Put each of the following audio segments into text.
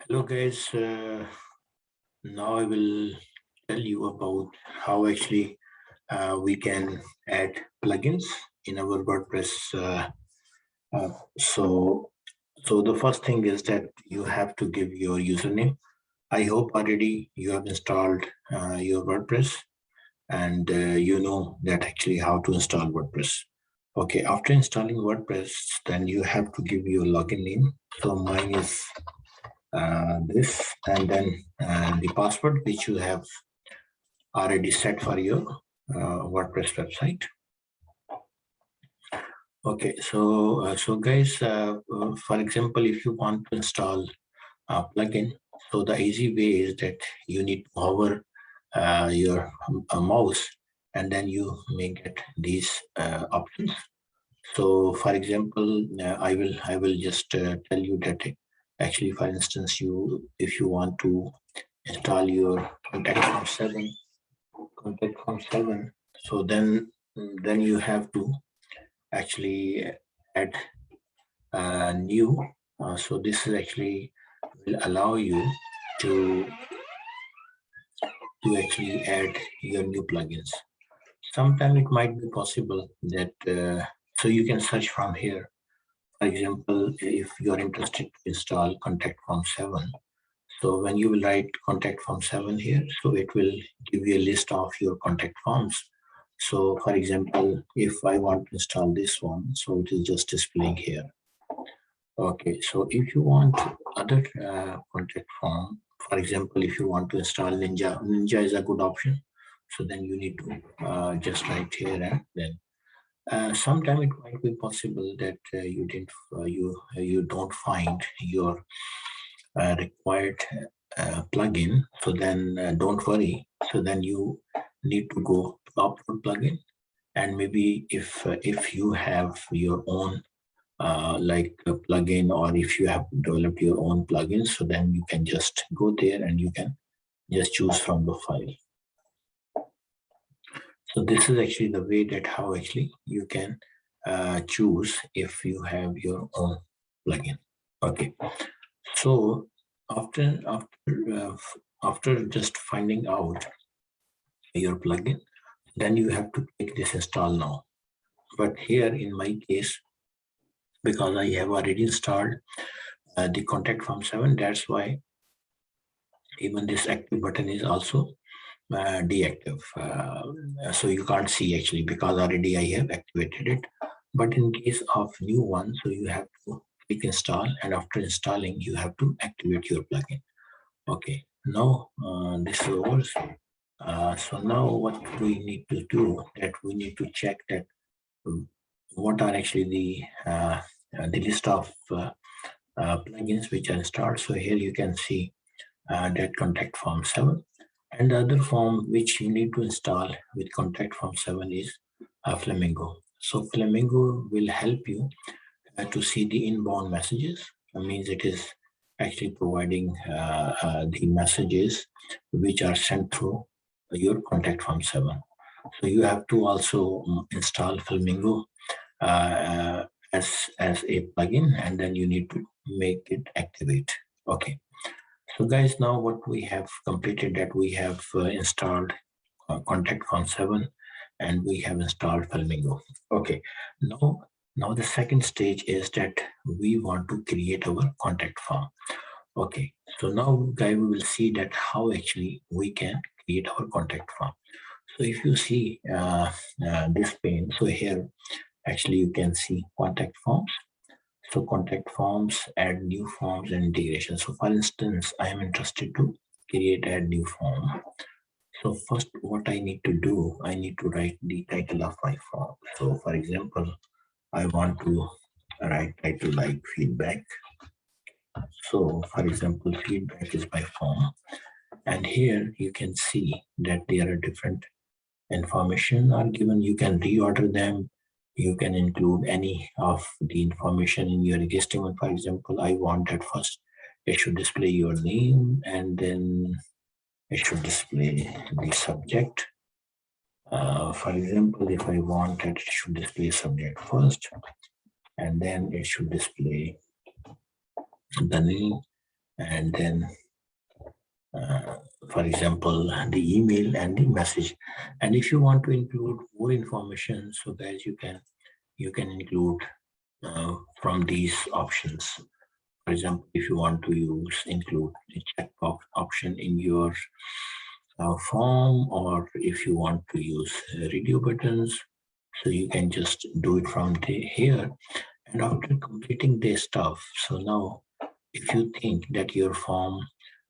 Hello guys, now I will tell you about how actually we can add plugins in our WordPress. Uh, so, so the first thing is that you have to give your username. I hope already you have installed your WordPress and you know that actually how to install WordPress. Okay, after installing WordPress, then you have to give your login name. So mine is this, and then the password which you have already set for your WordPress website. Okay, so guys, for example, if you want to install a plugin, so the easy way is that you need to hover your mouse, and then you may get these options. So, for example, I will just tell you that actually, for instance, if you want to install your contact form 7, so then you have to actually add new. So this is actually will allow you to actually add your new plugins. Sometime it might be possible that so you can search from here. For example, if you're interested to install contact form 7, so when you will write contact form 7 here, so it will give you a list of your contact forms. So for example, if I want to install this one, so it is just displaying here. Okay, so if you want other contact form, for example, if you want to install Ninja is a good option. So then you need to just write here, and then sometime it might be possible that you don't find your required plugin. So then don't worry. So then you need to go to upload plugin, and maybe if you have your own like a plugin, or if you have developed your own plugin, so then you can just go there and you can just choose from the file. So this is actually the way that how actually you can choose if you have your own plugin. Okay, so after just finding out your plugin, then you have to click this install now. But here in my case, because I have already installed the contact form 7, that's why even this active button is also deactive. So you can't see actually because already I have activated it. But in case of new one, so you have to click install, and after installing, you have to activate your plugin. Okay, now this is over. So now what we need to do, that we need to check that what are actually the list of plugins which are installed. So here you can see that contact form 7, and the other form which you need to install with contact form 7 is Flamingo. So Flamingo will help you to see the inbound messages. That means it is actually providing the messages which are sent through your contact form 7. So you have to also install Flamingo as a plugin, and then you need to make it activate. Okay. So guys, now what we have completed, that we have installed contact form 7, and we have installed Flamingo. Okay, now the second stage is that we want to create our contact form. Okay, so now guys, we will see that how actually we can create our contact form. So if you see this pane, so here actually you can see contact forms. So contact forms, add new forms, and integration. So for instance, I am interested to create add new form. So first what I need to do, I need to write the title of my form. So for example, I want to write title like feedback. So for example, feedback is my form. And here you can see that there are different information are given. You can reorder them. You can include any of the information in your existing one. For example, I want that first it should display your name, and then it should display the subject. For example, if I want that, it should display subject first, and then it should display the name, and then for example, the email and the message. And if you want to include more information, so guys, you can include from these options. For example, if you want to include the checkbox option in your form, or if you want to use radio buttons, so you can just do it from here. And after completing this stuff, so now if you think that your form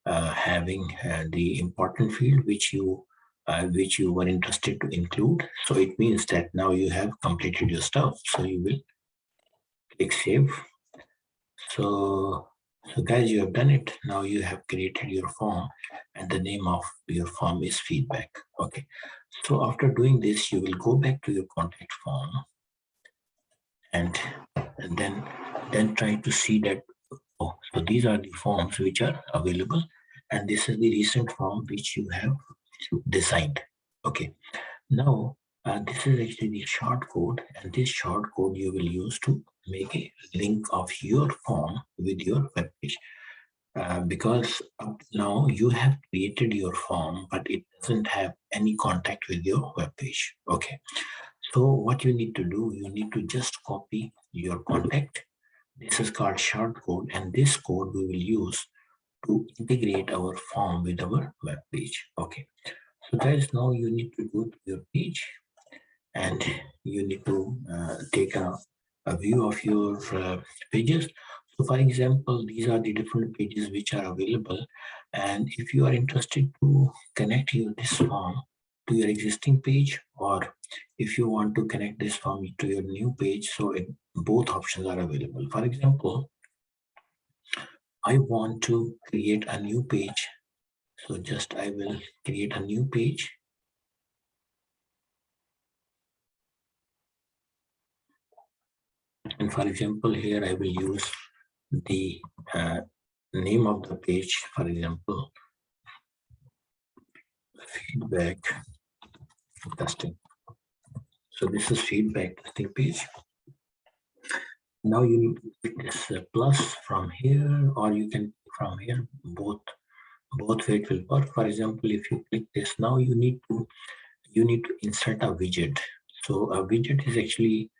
having the important field which you were interested to include, so it means that now you have completed your stuff. So you will click save. So guys, you have done it. Now you have created your form, and the name of your form is feedback. Okay. So after doing this, you will go back to your contact form, and then try to see that, oh, so these are the forms which are available, and this is the recent form which you have designed. Okay. Now this is actually the short code, and this short code you will use to make a link of your form with your web page. Because up to now you have created your form, but it doesn't have any contact with your web page. Okay. So what you need to do, you need to just copy your contact. This is called short code, and this code we will use to integrate our form with our web page. Okay. So guys, now you need to go to your page, and you need to take a view of your pages. So for example, these are the different pages which are available, and if you are interested to connect this form to your existing page, or if you want to connect this form to your new page, so both options are available. For example, I want to create a new page, so just I will create a new page. And for example, here I will use the name of the page, for example, feedback testing. So this is feedback testing page. Now you need to click this plus from here, or you can from here, both way it will work. For example, if you click this, now you need to insert a widget. So a widget is actually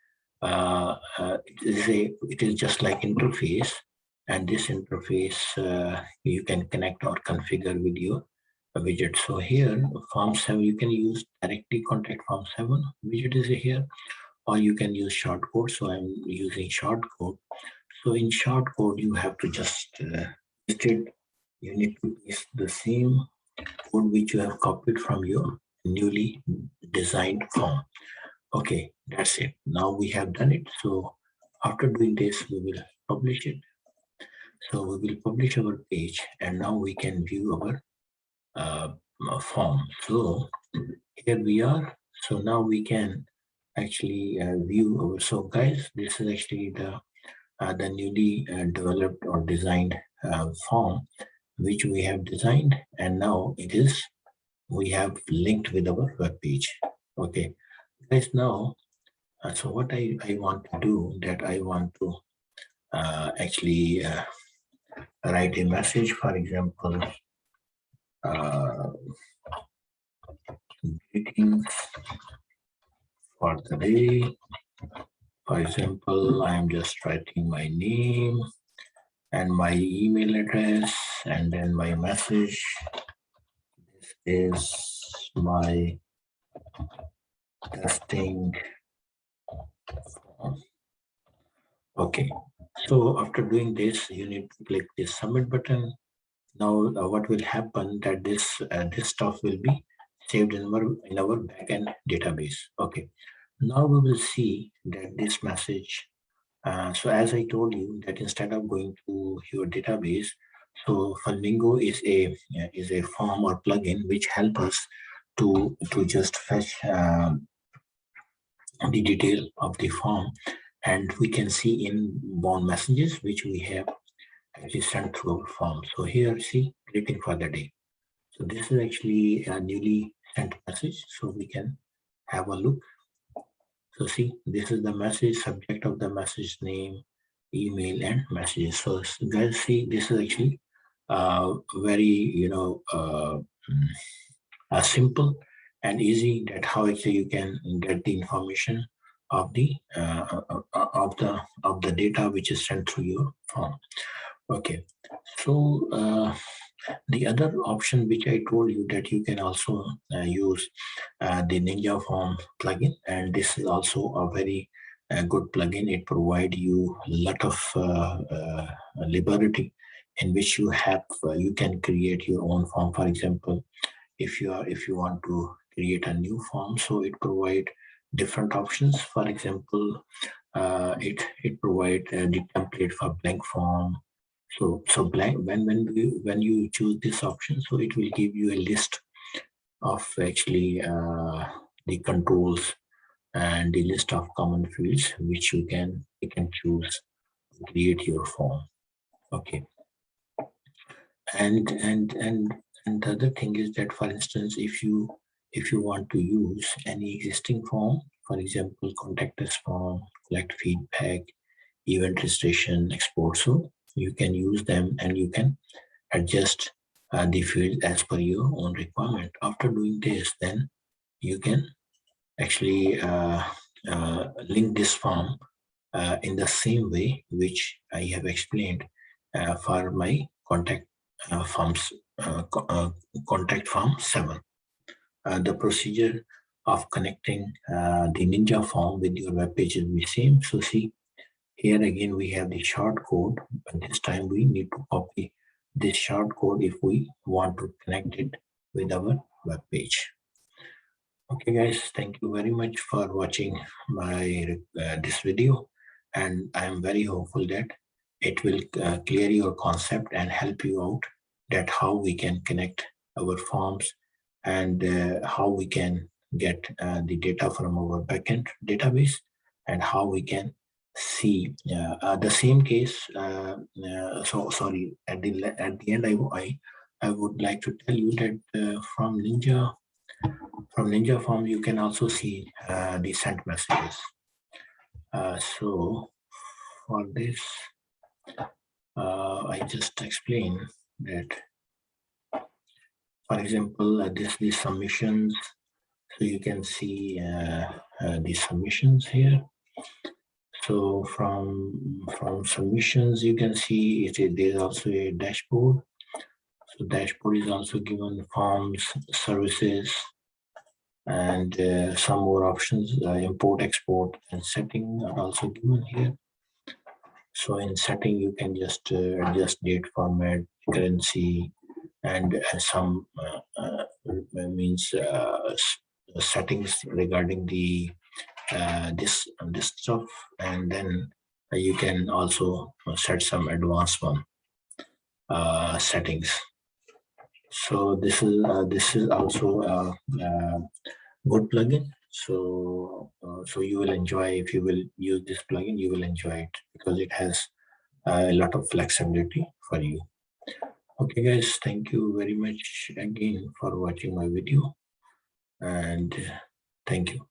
it is just like interface, and this interface you can connect or configure with your widget. So here form 7, you can use directly contact form 7 widget is here, or you can use short code. So I'm using short code. So in short code you have to just instead you need to paste the same code which you have copied from your newly designed form. Okay, that's it. Now we have done it. So after doing this, we will publish it. So we will publish our page, and now we can view our form. So here we are. So now we can actually view our. So guys, this is actually the newly developed or designed form which we have designed, and now we have linked with our web page. Okay, guys, now so what I want to do, that I want to actually write a message, for example, uh, greetings for the day. For example, I am just writing my name and my email address, and then my message. This is my testing form. Okay, so after doing this, you need to click this submit button. Now what will happen, that this stuff will be saved in our backend database. Okay, now we will see that this message, so as I told you, that instead of going to your database, so Flamingo is a form or plugin which help us to just fetch the detail of the form, and we can see inbound messages which we have actually sent through our form. So here, see, greeting for the day. So this is actually a newly sent message. So we can have a look. So see, this is the message, subject of the message, name, email, and messages. So guys, see, this is actually very simple and easy, that how actually you can get the information of the data which is sent through your form. Okay, so the other option which I told you, that you can also use the Ninja Form plugin, and this is also a very good plugin. It provides you a lot of liberty in which you can create your own form. For example, if you want to create a new form, so it provide different options. For example, it provide the template for blank form. So blank, when you choose this option, so it will give you a list of actually the controls and the list of common fields which you can choose to create your form. Okay, and the other thing is that, for instance, if you want to use any existing form, for example, contact us form, collect feedback, event registration, export, so you can use them and you can adjust the field as per your own requirement. After doing this, then you can actually link this form in the same way which I have explained for my forms, contact form 7. The procedure of connecting the Ninja form with your web page is the same. So see, here again we have the short code, but this time we need to copy this short code if we want to connect it with our web page. Okay guys, thank you very much for watching my this video, and I am very hopeful that it will clear your concept and help you out, that how we can connect our forms and how we can get the data from our backend database, and how we can see the same case. So sorry, at the end, I would like to tell you that from Ninja form you can also see the sent messages. So for this, I just explain that, for example, the submissions. So you can see the submissions here. So from submissions, you can see there's also a dashboard. So dashboard is also given, forms, services, and some more options. Import, export, and setting are also given here. So in setting, you can just adjust date, format, currency, and some means settings regarding the this stuff, and then you can also set some advanced one settings. So this is also a good plugin. So so you will enjoy, if you will use this plugin, you will enjoy it because it has a lot of flexibility for you. Okay guys, thank you very much again for watching my video, and thank you.